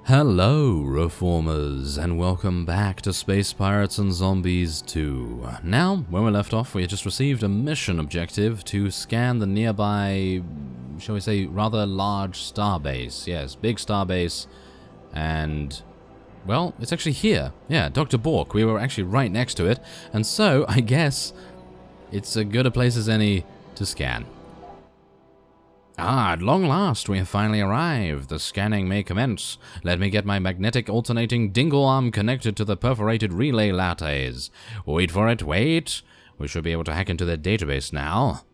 Hello, Reformers, and welcome back to Space Pirates and Zombies 2. Now, when we left off, we had just received a mission objective to scan the nearby, shall we say, rather large starbase. Yes, big starbase, and, well, it's actually here. Yeah, Dr. Bork, we were actually right next to it, and so, I guess, it's as good a place as any to scan. At long last, we have finally arrived. The scanning may commence. Let me get my magnetic alternating dingle arm connected to the perforated relay lattice. Wait for it, wait. We should be able to hack into their database now.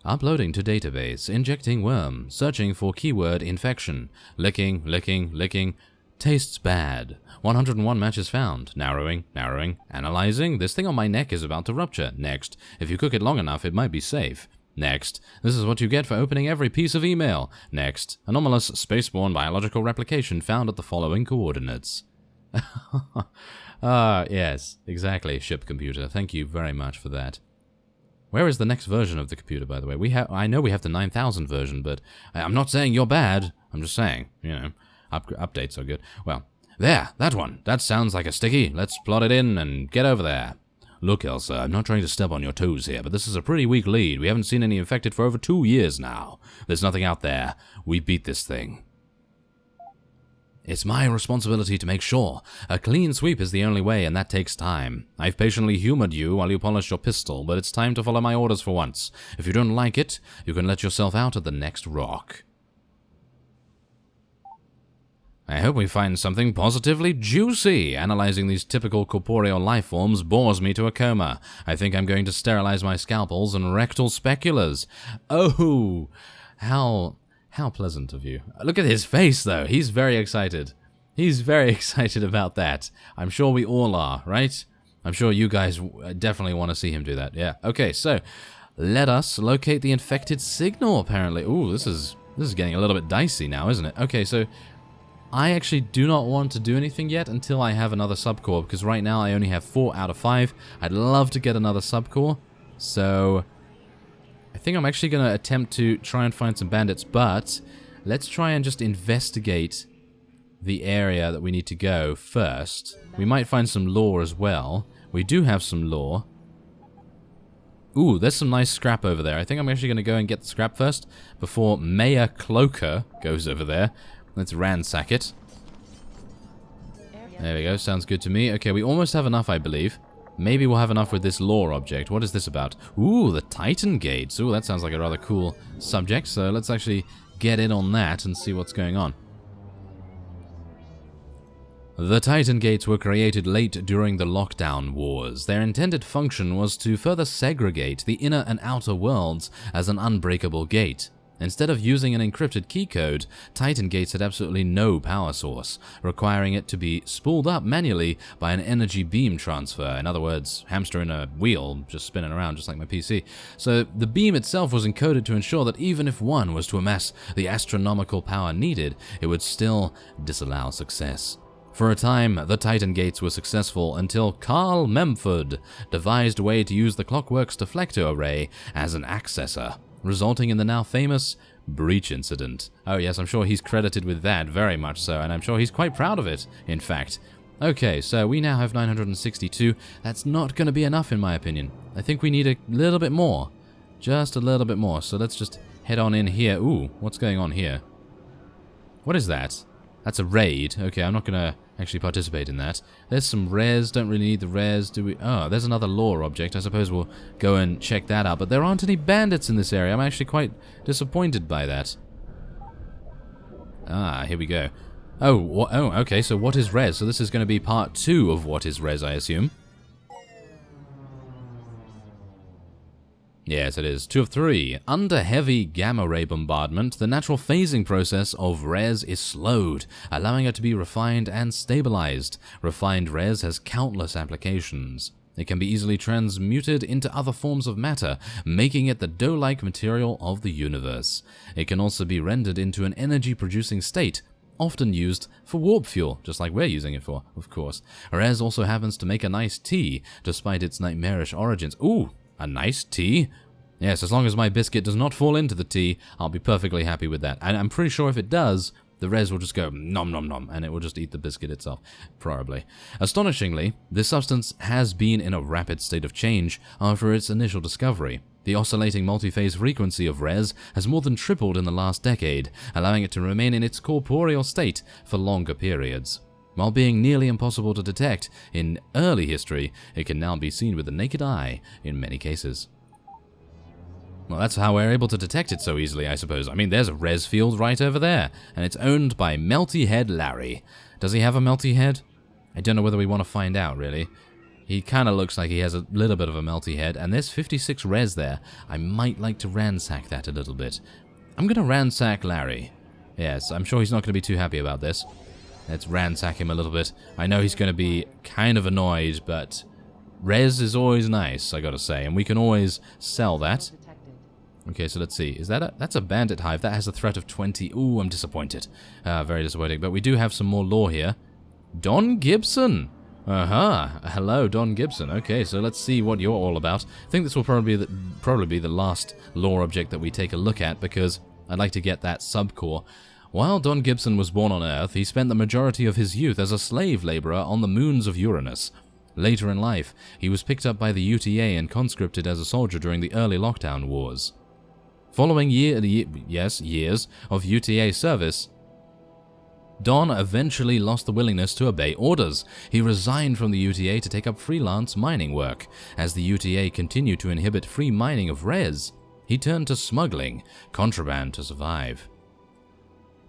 Uploading to database. Injecting worm. Searching for keyword infection. Licking, licking, licking. Tastes bad. 101 matches found. Narrowing, narrowing. Analyzing. This thing on my neck is about to rupture. Next. If you cook it long enough, it might be safe. Next. This is what you get for opening every piece of email. Next. Anomalous spaceborne biological replication found at the following coordinates. Yes, exactly, ship computer. Thank you very much for that. Where is the next version of the computer, by the way? I know we have the 9000 version, but I'm not saying you're bad. I'm just saying, you know, updates are good. Well, there, that one. That sounds like a sticky. Let's plot it in and get over there. Look, Elsa, I'm not trying to step on your toes here, but this is a pretty weak lead. We haven't seen any infected for over 2 years now. There's nothing out there. We beat this thing. It's my responsibility to make sure. A clean sweep is the only way, and that takes time. I've patiently humored you while you polish your pistol, but it's time to follow my orders for once. If you don't like it, you can let yourself out at the next rock. I hope we find something positively juicy. Analyzing these typical corporeal life forms bores me to a coma. I think I'm going to sterilize my scalpels and rectal speculars. Oh, how pleasant of you. Look at his face, though. He's very excited. He's very excited about that. I'm sure we all are, right? I'm sure you guys definitely want to see him do that. Yeah. Okay, so let us locate the infected signal, apparently. Ooh, this is getting a little bit dicey now, isn't it? Okay, so I actually do not want to do anything yet until I have another subcore, because right now I only have 4 out of 5. I'd love to get another subcore, so I think I'm actually going to attempt to try and find some bandits, but let's try and just investigate the area that we need to go first. We might find some lore as well. We do have some lore. Ooh, there's some nice scrap over there. I think I'm actually going to go and get the scrap first before Mayor Cloaker goes over there. Let's ransack it. There we go, sounds good to me. Okay, we almost have enough, I believe. Maybe we'll have enough with this lore object. What is this about? Ooh, the Titan Gates. Ooh, that sounds like a rather cool subject, so let's actually get in on that and see what's going on. The Titan Gates were created late during the Lockdown Wars. Their intended function was to further segregate the inner and outer worlds as an unbreakable gate. Instead of using an encrypted key code, Titan Gates had absolutely no power source, requiring it to be spooled up manually by an energy beam transfer. In other words, hamster in a wheel, just spinning around just like my PC. So the beam itself was encoded to ensure that even if one was to amass the astronomical power needed, it would still disallow success. For a time, the Titan Gates were successful until Carl Memford devised a way to use the Clockwork's deflector array as an accessor, resulting in the now famous breach incident. Oh yes, I'm sure he's credited with that, very much so, and I'm sure he's quite proud of it, in fact. Okay, so we now have 962. That's not going to be enough, in my opinion. I think we need a little bit more. Just a little bit more, so let's just head on in here. Ooh, what's going on here? What is that? That's a raid. Okay, I'm not going to actually participate in that. There's some rares. Don't really need the rares, do we? Oh, there's another lore object. I suppose we'll go and check that out. But there aren't any bandits in this area. I'm actually quite disappointed by that. Ah, here we go. Oh, okay, so what is res? So this is going to be part 2 of what is res, I assume. Yes, it is. 2 of 3. Under heavy gamma ray bombardment, the natural phasing process of res is slowed, allowing it to be refined and stabilized. Refined res has countless applications. It can be easily transmuted into other forms of matter, making it the dough-like material of the universe. It can also be rendered into an energy-producing state, often used for warp fuel, just like we're using it for, of course. Res also happens to make a nice tea, despite its nightmarish origins. Ooh! A nice tea? Yes, as long as my biscuit does not fall into the tea, I'll be perfectly happy with that. And I'm pretty sure if it does, the res will just go nom nom nom, and it will just eat the biscuit itself, probably. Astonishingly, this substance has been in a rapid state of change after its initial discovery. The oscillating multi-phase frequency of res has more than tripled in the last decade, allowing it to remain in its corporeal state for longer periods. While being nearly impossible to detect in early history, it can now be seen with the naked eye in many cases. Well, that's how we're able to detect it so easily, I suppose. I mean, there's a res field right over there, and it's owned by Melty Head Larry. Does he have a melty head? I don't know whether we want to find out, really. He kind of looks like he has a little bit of a melty head, and there's 56 res there. I might like to ransack that a little bit. I'm going to ransack Larry. Yes, I'm sure he's not going to be too happy about this. Let's ransack him a little bit. I know he's going to be kind of annoyed, but res is always nice, I gotta say, and we can always sell that. Okay, so let's see. Is that that's a bandit hive. That has a threat of 20. Ooh, I'm disappointed. Very disappointing. But we do have some more lore here. Don Gibson. Hello, Don Gibson. Okay, so let's see what you're all about. I think this will probably be the last lore object that we take a look at, because I'd like to get that subcore. While Don Gibson was born on Earth, he spent the majority of his youth as a slave laborer on the moons of Uranus. Later in life, he was picked up by the UTA and conscripted as a soldier during the early lockdown wars. Following years of UTA service, Don eventually lost the willingness to obey orders. He resigned from the UTA to take up freelance mining work. As the UTA continued to inhibit free mining of res, he turned to smuggling contraband to survive.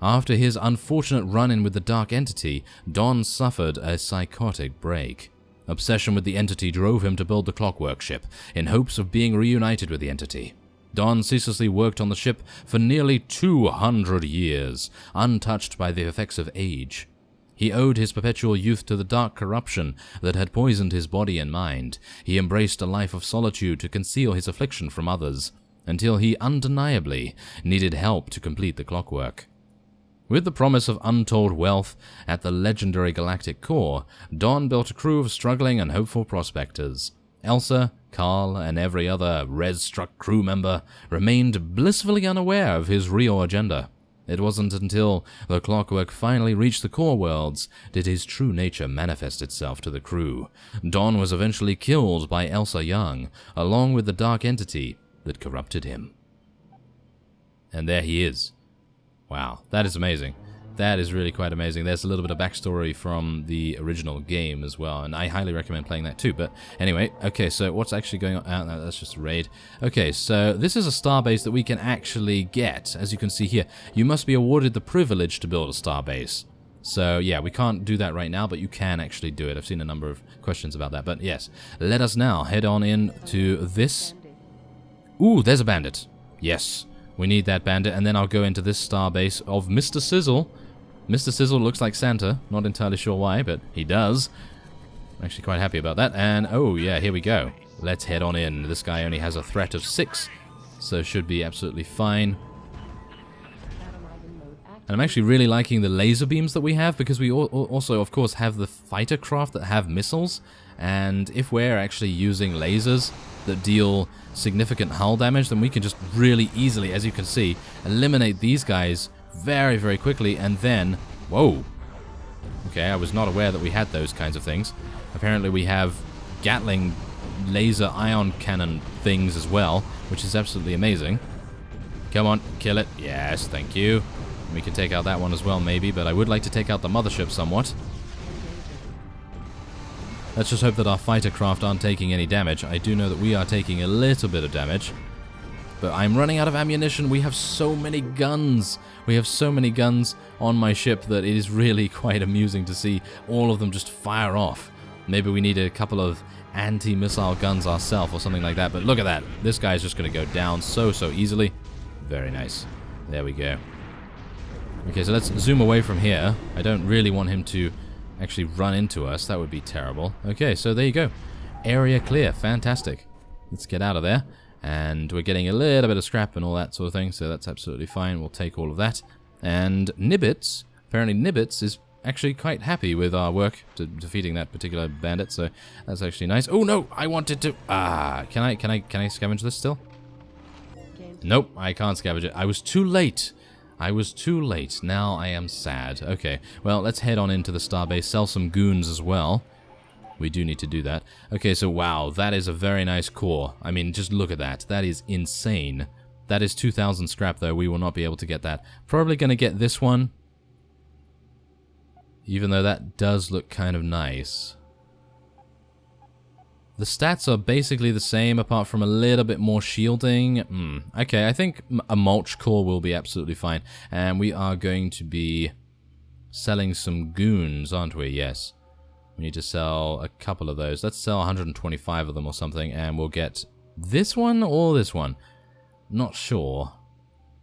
After his unfortunate run-in with the Dark Entity, Don suffered a psychotic break. Obsession with the Entity drove him to build the Clockwork ship, in hopes of being reunited with the Entity. Don ceaselessly worked on the ship for nearly 200 years, untouched by the effects of age. He owed his perpetual youth to the dark corruption that had poisoned his body and mind. He embraced a life of solitude to conceal his affliction from others, until he undeniably needed help to complete the clockwork. With the promise of untold wealth at the legendary galactic core, Don built a crew of struggling and hopeful prospectors. Elsa, Carl, and every other res-struck crew member remained blissfully unaware of his real agenda. It wasn't until the clockwork finally reached the core worlds did his true nature manifest itself to the crew. Don was eventually killed by Elsa Young, along with the dark entity that corrupted him. And there he is. Wow, that is amazing. That is really quite amazing. There's a little bit of backstory from the original game as well, and I highly recommend playing that too. But anyway, okay, so what's actually going on? No, that's just a raid. Okay, so this is a starbase that we can actually get. As you can see here, you must be awarded the privilege to build a starbase. So yeah, we can't do that right now, but you can actually do it. I've seen a number of questions about that, but yes. Let us now head on in to this. Ooh, there's a bandit. Yes, we need that bandit, and then I'll go into this starbase of Mr. Sizzle. Mr. Sizzle looks like Santa. Not entirely sure why, but he does. I'm actually quite happy about that. And, oh yeah, here we go. Let's head on in. This guy only has a threat of 6, so should be absolutely fine. And I'm actually really liking the laser beams that we have, because we also, of course, have the fighter craft that have missiles. And if we're actually using lasers that deal significant hull damage, then we can just really easily, as you can see, eliminate these guys very, very quickly. And then, whoa, okay, I was not aware that we had those kinds of things. Apparently we have Gatling laser ion cannon things as well, which is absolutely amazing. Come on, kill it. Yes, thank you. We can take out that one as well, maybe, but I would like to take out the mothership somewhat. Let's just hope that our fighter craft aren't taking any damage. I do know that we are taking a little bit of damage. But I'm running out of ammunition. We have so many guns. We have so many guns on my ship that it is really quite amusing to see all of them just fire off. Maybe we need a couple of anti-missile guns ourselves or something like that. But look at that. This guy's just going to go down so easily. Very nice. There we go. Okay, so let's zoom away from here. I don't really want him to actually run into us. That would be terrible. Okay, so there you go. Area clear. Fantastic. Let's get out of there. And we're getting a little bit of scrap and all that sort of thing, so that's absolutely fine. We'll take all of that. And Nibbits, apparently Nibbits is actually quite happy with our work defeating that particular bandit, so that's actually nice. Oh no, I wanted to... can I scavenge this still? Nope, I can't scavenge it. I was too late. I was too late. Now I am sad. Okay, well, let's head on into the starbase, sell some goons as well. We do need to do that. Okay, so wow, that is a very nice core. I mean, just look at that. That is insane. That is 2,000 scrap, though. We will not be able to get that. Probably going to get this one. Even though that does look kind of nice. The stats are basically the same, apart from a little bit more shielding. Okay, I think a mulch core will be absolutely fine. And we are going to be selling some goons, aren't we? Yes. We need to sell a couple of those. Let's sell 125 of them or something, and we'll get this one or this one. Not sure.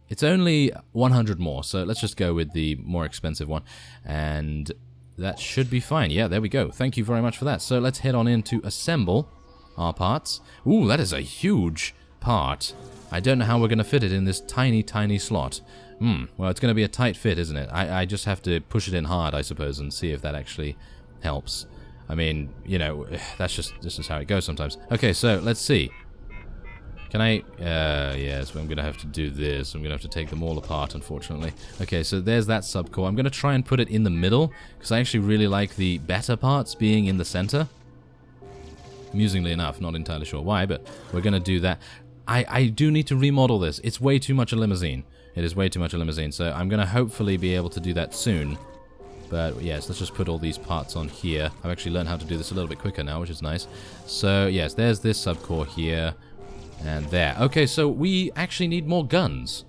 It's only 100 more, so let's just go with the more expensive one. And that should be fine. Yeah, there we go. Thank you very much for that. So let's head on in to assemble our parts. Ooh, that is a huge part. I don't know how we're going to fit it in this tiny, tiny slot. Well, it's going to be a tight fit, isn't it? I just have to push it in hard, I suppose, and see if that actually helps. I mean, you know, this is how it goes sometimes. Okay, so let's see. Can I, yes, I'm going to have to do this. I'm going to have to take them all apart, unfortunately. Okay, so there's that subcore. I'm going to try and put it in the middle, because I actually really like the better parts being in the center. Amusingly enough, not entirely sure why, but we're going to do that. I do need to remodel this. It's way too much a limousine. It is way too much a limousine, so I'm going to hopefully be able to do that soon. But yes, let's just put all these parts on here. I've actually learned how to do this a little bit quicker now, which is nice. So yes, there's this subcore here. And there. Okay, so we actually need more guns.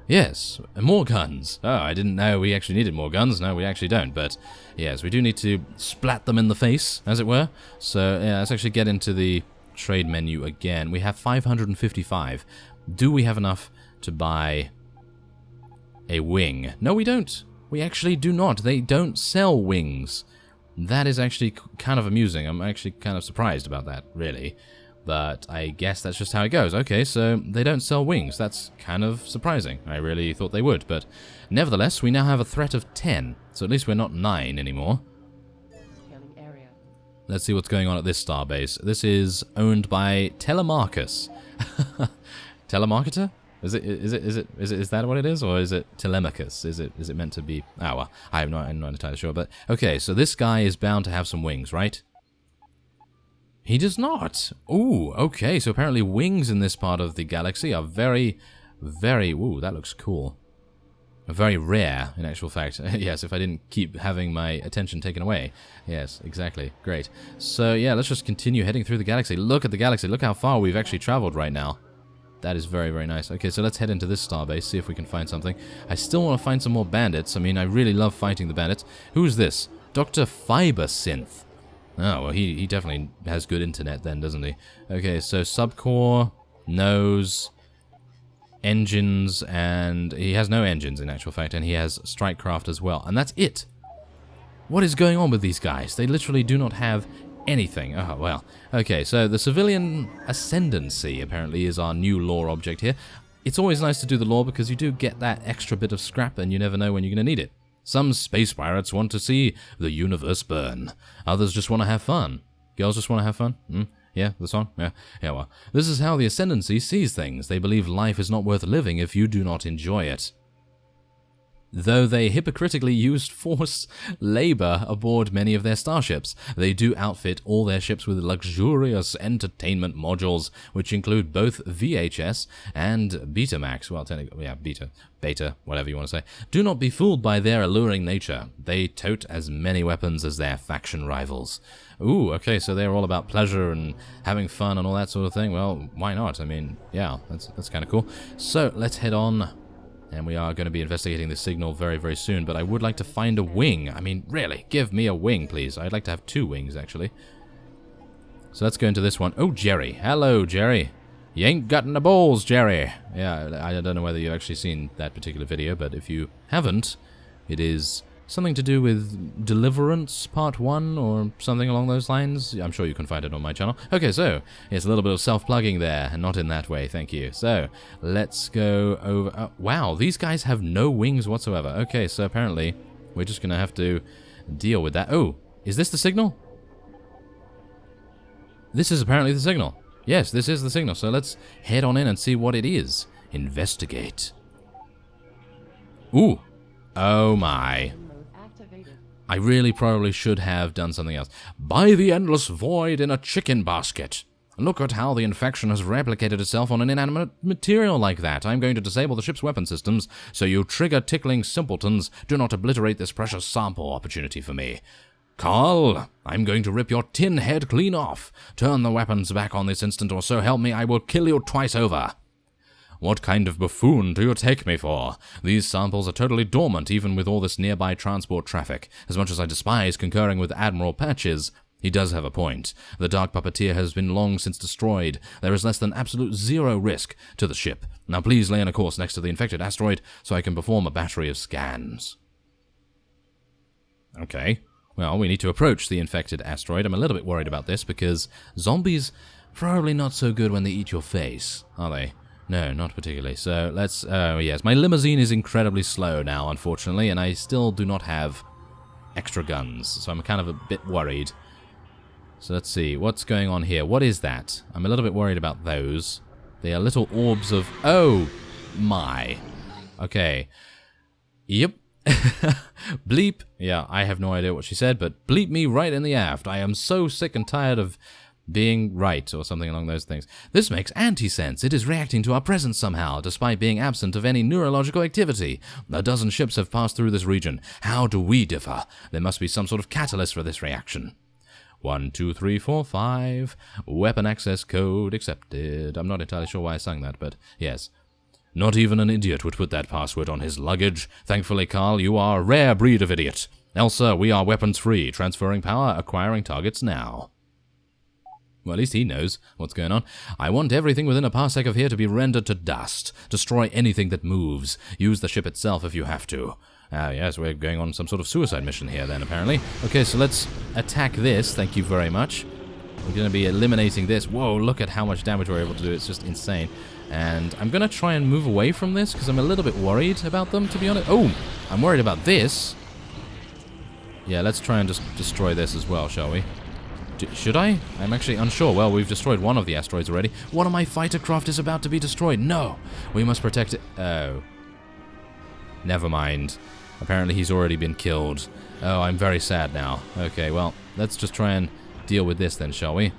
Yes, more guns. Oh, I didn't know we actually needed more guns. No, we actually don't. But yes, we do need to splat them in the face, as it were. So yeah, let's actually get into the trade menu again. We have 555. Do we have enough to buy a wing? No, we don't. We actually do not. They don't sell wings. That is actually kind of amusing. I'm actually kind of surprised about that, really. But I guess that's just how it goes. Okay, so they don't sell wings. That's kind of surprising. I really thought they would, but nevertheless, we now have a threat of 10. So at least we're not 9 anymore. Let's see what's going on at this starbase. This is owned by Telemarchus. Telemarketer? Is that what it is, or is it Telemachus? Is it meant to be? Oh, well, I'm not entirely sure. But okay, so this guy is bound to have some wings, right? He does not. Ooh, okay. So apparently wings in this part of the galaxy are very, very... Ooh, that looks cool. Very rare, in actual fact. Yes, if I didn't keep having my attention taken away. Yes, exactly. Great. So, yeah, let's just continue heading through the galaxy. Look at the galaxy. Look how far we've actually traveled right now. That is very, very nice. Okay, so let's head into this starbase, see if we can find something. I still want to find some more bandits. I mean, I really love fighting the bandits. Who's this? Dr. Fibersynth. Oh, well, he definitely has good internet then, doesn't he? Okay, so subcore, nose, engines, and he has no engines in actual fact, and he has strikecraft as well. And that's it. What is going on with these guys? They literally do not have anything. Oh, well. Okay, so the civilian ascendancy apparently is our new lore object here. It's always nice to do the lore because you do get that extra bit of scrap and you never know when you're going to need it. Some space pirates want to see the universe burn. Others just want to have fun. Girls just want to have fun? Yeah, the song? Yeah, well. This is how the Ascendancy sees things. They believe life is not worth living if you do not enjoy it. Though they hypocritically used forced labor aboard many of their starships, they do outfit all their ships with luxurious entertainment modules, which include both VHS and Betamax. Well, technically, yeah, beta, whatever you want to say. Do not be fooled by their alluring nature. They tote as many weapons as their faction rivals. Ooh, okay, so they're all about pleasure and having fun and all that sort of thing. Well, why not? I mean, yeah, that's kind of cool. So, let's head on. And we are going to be investigating this signal very, very soon. But I would like to find a wing. I mean, really, give me a wing, please. I'd like to have 2 wings, actually. So let's go into this one. Oh, Jerry. Hello, Jerry. You ain't got no balls, Jerry. Yeah, I don't know whether you've actually seen that particular video, but if you haven't, it is something to do with Deliverance Part 1 or something along those lines. I'm sure you can find it on my channel. Okay, so it's a little bit of self-plugging there, and not in that way, thank you. So let's go over... wow, these guys have no wings whatsoever. Okay, so apparently we're just going to have to deal with that. Oh, is this the signal? This is apparently the signal. Yes, this is the signal. So let's head on in and see what it is. Investigate. Ooh. Oh my. I really probably should have done something else. By the endless void in a chicken basket. Look at how the infection has replicated itself on an inanimate material like that. I'm going to disable the ship's weapon systems, so you trigger-tickling simpletons do not obliterate this precious sample opportunity for me. Carl, I'm going to rip your tin head clean off. Turn the weapons back on this instant, or so help me, I will kill you twice over. What kind of buffoon do you take me for? These samples are totally dormant, even with all this nearby transport traffic. As much as I despise concurring with Admiral Patches, he does have a point. The Dark Puppeteer has been long since destroyed. There is less than absolute zero risk to the ship. Now please lay on a course next to the infected asteroid so I can perform a battery of scans. Okay. Well, we need to approach the infected asteroid. I'm a little bit worried about this because zombies probably not so good when they eat your face, are they? No, not particularly. So let's, yes, my limousine is incredibly slow now, unfortunately, and I still do not have extra guns, so I'm kind of a bit worried. So let's see, what's going on here? What is that? I'm a little bit worried about those. They are little orbs of, oh my. Okay. Yep. Bleep. Yeah, I have no idea what she said, but bleep me right in the aft. I am so sick and tired of being right, or something along those things. This makes anti-sense. It is reacting to our presence somehow, despite being absent of any neurological activity. A dozen ships have passed through this region. How do we differ? There must be some sort of catalyst for this reaction. 1, 2, 3, 4, 5. Weapon access code accepted. I'm not entirely sure why I sung that, but yes. Not even an idiot would put that password on his luggage. Thankfully, Carl, you are a rare breed of idiot. Elsa, we are weapons-free. Transferring power, acquiring targets now. Well, at least he knows what's going on. I want everything within a parsec of here to be rendered to dust. Destroy anything that moves. Use the ship itself if you have to. Yes, we're going on some sort of suicide mission here then, apparently. Okay, so let's attack this. Thank you very much. We're going to be eliminating this. Whoa, look at how much damage we're able to do. It's just insane. And I'm going to try and move away from this because I'm a little bit worried about them, to be honest. Oh, I'm worried about this. Yeah, let's try and just destroy this as well, shall we? Should I? I'm actually unsure. Well, we've destroyed one of the asteroids already. One of my fighter craft is about to be destroyed. No! We must protect it. Oh. Never mind. Apparently he's already been killed. Oh, I'm very sad now. Okay, well, let's just try and deal with this then, shall we?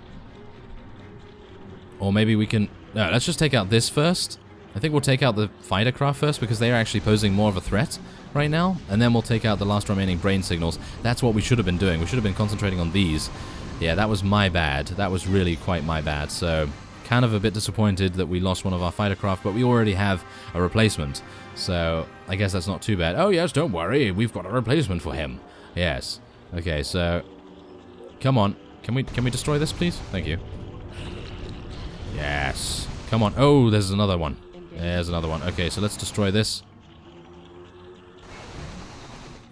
Or maybe we can... No, let's just take out this first. I think we'll take out the fighter craft first because they are actually posing more of a threat right now. And then we'll take out the last remaining brain signals. That's what we should have been doing. We should have been concentrating on these. Yeah, that was my bad. That was really quite my bad. So, kind of a bit disappointed that we lost one of our fighter craft, but we already have a replacement. So, I guess that's not too bad. Oh, yes, don't worry. We've got a replacement for him. Yes. Okay, so... Come on. Can we destroy this, please? Thank you. Yes. Come on. Oh, there's another one. There's another one. Okay, so let's destroy this.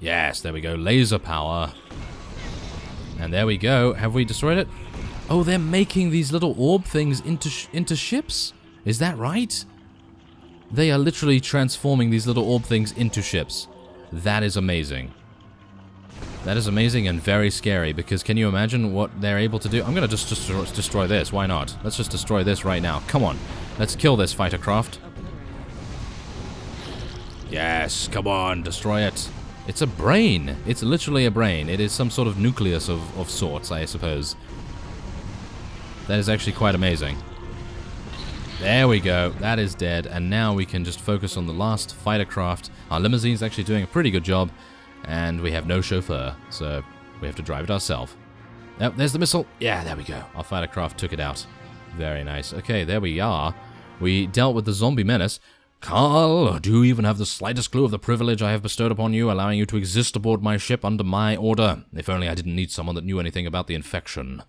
Yes, there we go. Laser power. And there we go. Have we destroyed it? Oh, they're making these little orb things into ships? Is that right? They are literally transforming these little orb things into ships. That is amazing. That is amazing and very scary, because can you imagine what they're able to do? I'm going to just destroy this. Why not? Let's just destroy this right now. Come on. Let's kill this fighter craft. Yes, come on. Destroy it. It's a brain. It's literally a brain. It is some sort of nucleus of sorts, I suppose. That is actually quite amazing. There we go. That is dead. And now we can just focus on the last fighter craft. Our limousine's actually doing a pretty good job. And we have no chauffeur, so we have to drive it ourselves. Yep, there's the missile. Yeah, there we go. Our fighter craft took it out. Very nice. Okay, there we are. We dealt with the zombie menace. Carl, do you even have the slightest clue of the privilege I have bestowed upon you, allowing you to exist aboard my ship under my order? If only I didn't need someone that knew anything about the infection.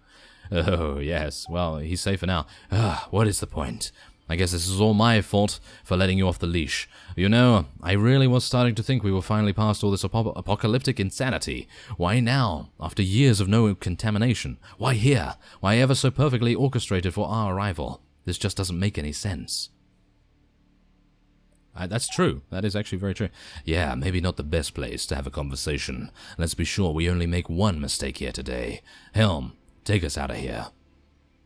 Oh, yes. Well, he's safer now. What is the point? I guess this is all my fault for letting you off the leash. You know, I really was starting to think we were finally past all this apocalyptic insanity. Why now, after years of no contamination? Why here? Why ever so perfectly orchestrated for our arrival? This just doesn't make any sense. That's true. That is actually very true. Yeah, maybe not the best place to have a conversation. Let's be sure we only make one mistake here today. Helm, take us out of here.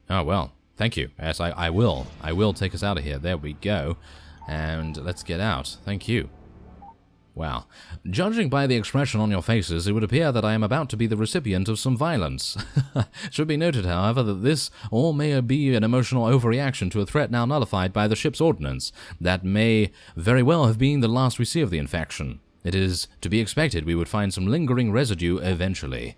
Oh, well, thank you. Yes, I will. I will take us out of here. There we go. And let's get out. Thank you. Well, judging by the expression on your faces, it would appear that I am about to be the recipient of some violence. Should be noted, however, that this all may be an emotional overreaction to a threat now nullified by the ship's ordnance. That may very well have been the last we see of the infection. It is to be expected we would find some lingering residue eventually.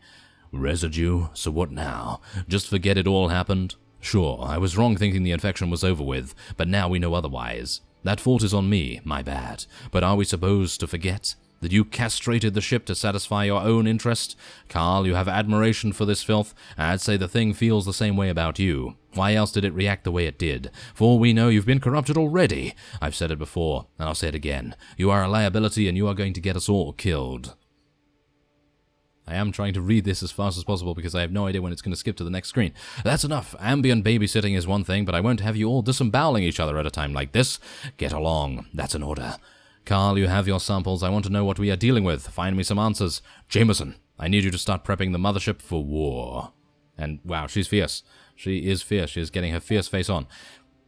Residue? So what now? Just forget it all happened? Sure, I was wrong thinking the infection was over with, but now we know otherwise. That fault is on me, my bad. But are we supposed to forget that you castrated the ship to satisfy your own interest? Carl, you have admiration for this filth. I'd say the thing feels the same way about you. Why else did it react the way it did? For all we know, you've been corrupted already. I've said it before, and I'll say it again. You are a liability, and you are going to get us all killed. I am trying to read this as fast as possible because I have no idea when it's going to skip to the next screen. That's enough. Ambient babysitting is one thing, but I won't have you all disemboweling each other at a time like this. Get along. That's an order. Carl, you have your samples. I want to know what we are dealing with. Find me some answers. Jameson, I need you to start prepping the mothership for war. And wow, she's fierce. She is fierce. She is getting her fierce face on.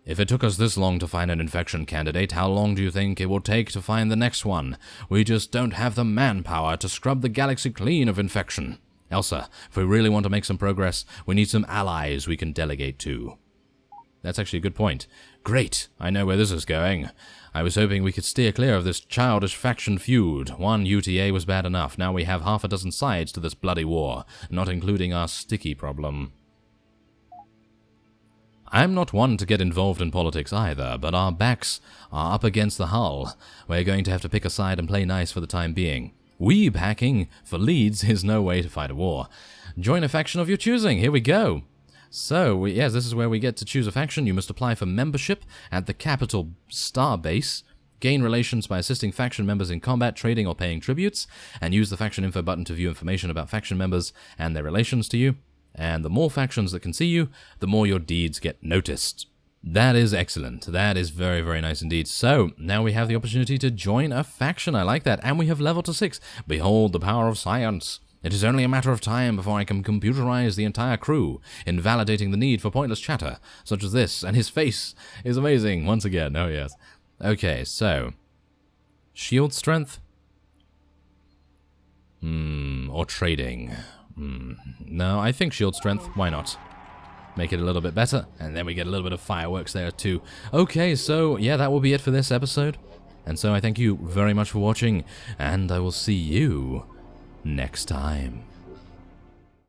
If it took us this long to find an infection candidate, how long do you think it will take to find the next one? We just don't have the manpower to scrub the galaxy clean of infection. Elsa, if we really want to make some progress, we need some allies we can delegate to. That's actually a good point. Great, I know where this is going. I was hoping we could steer clear of this childish faction feud. One UTA was bad enough. Now we have half a dozen sides to this bloody war, not including our sticky problem. I'm not one to get involved in politics either, but our backs are up against the hull. We're going to have to pick a side and play nice for the time being. Weeb hacking for Leeds is no way to fight a war. Join a faction of your choosing. Here we go. So, yes, this is where we get to choose a faction. You must apply for membership at the capital Star base, gain relations by assisting faction members in combat, trading, or paying tributes, and use the faction info button to view information about faction members and their relations to you. And the more factions that can see you, the more your deeds get noticed. That is excellent. That is very, very nice indeed. So, now we have the opportunity to join a faction. I like that. And we have level to 6. Behold the power of science. It is only a matter of time before I can computerize the entire crew, invalidating the need for pointless chatter, such as this. And his face is amazing, once again. Oh, yes. Okay, so. Shield strength? Or trading. No, I think shield strength. Why not? Make it a little bit better, and then we get a little bit of fireworks there too. Okay, so yeah, that will be it for this episode. And so I thank you very much for watching, and I will see you next time.